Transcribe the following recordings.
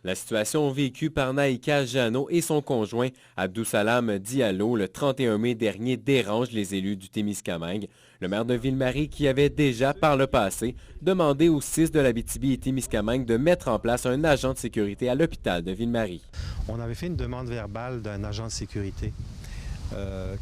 La situation vécue par Naïka Jeannot et son conjoint Abdou Salam Diallo le 31 mai dernier dérange les élus du Témiscamingue. Le maire de Ville-Marie, qui avait déjà par le passé demandé au CIS de l'Abitibi et Témiscamingue de mettre en place un agent de sécurité à l'hôpital de Ville-Marie. On avait fait une demande verbale d'un agent de sécurité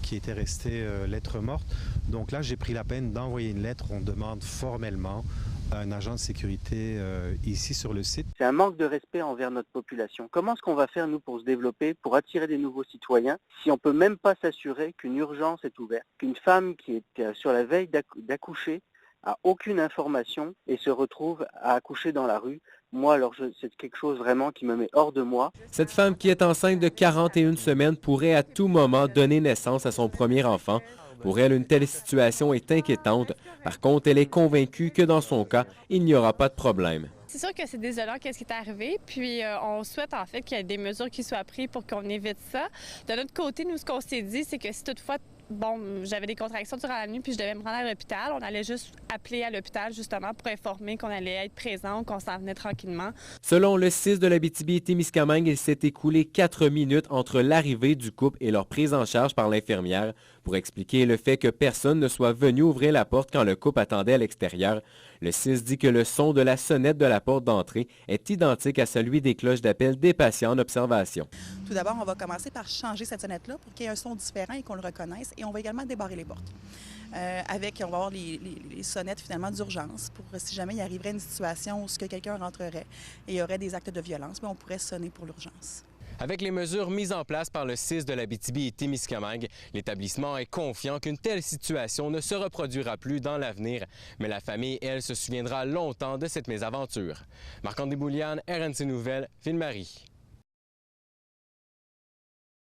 qui était resté lettre morte. Donc là, j'ai pris la peine d'envoyer une lettre. On demande formellement un agent de sécurité ici sur le site. C'est un manque de respect envers notre population. Comment est-ce qu'on va faire, nous, pour se développer, pour attirer des nouveaux citoyens, si on ne peut même pas s'assurer qu'une urgence est ouverte, qu'une femme qui est sur la veille d'accoucher a aucune information et se retrouve à accoucher dans la rue? Moi, alors, c'est quelque chose vraiment qui me met hors de moi. Cette femme qui est enceinte de 41 semaines pourrait à tout moment donner naissance à son premier enfant. Pour elle, une telle situation est inquiétante. Par contre, elle est convaincue que dans son cas, il n'y aura pas de problème. C'est sûr que c'est désolant qu'est-ce qui est arrivé, puis on souhaite en fait qu'il y ait des mesures qui soient prises pour qu'on évite ça. De notre côté, nous, ce qu'on s'est dit, c'est que si toutefois, j'avais des contractions durant la nuit puis je devais me rendre à l'hôpital, on allait juste appeler à l'hôpital justement pour informer qu'on allait être présent, qu'on s'en venait tranquillement. Selon le CIS de l'Abitibi et Témiscamingue, il s'est écoulé 4 minutes entre l'arrivée du couple et leur prise en charge par l'infirmière pour expliquer le fait que personne ne soit venu ouvrir la porte quand le couple attendait à l'extérieur. Le CIS dit que le son de la sonnette de la porte d'entrée est identique à celui des cloches d'appel des patients en observation. Tout d'abord, on va commencer par changer cette sonnette-là pour qu'il y ait un son différent et qu'on le reconnaisse. Et on va également débarrer les portes. On va avoir les sonnettes finalement d'urgence pour si jamais il arriverait une situation où quelqu'un rentrerait et il y aurait des actes de violence, on pourrait sonner pour l'urgence. Avec les mesures mises en place par le CIS de l'Abitibi et Témiscamingue, l'établissement est confiant qu'une telle situation ne se reproduira plus dans l'avenir. Mais la famille, elle, se souviendra longtemps de cette mésaventure. Marc-André Bouliane, RNC Nouvelles, Ville-Marie.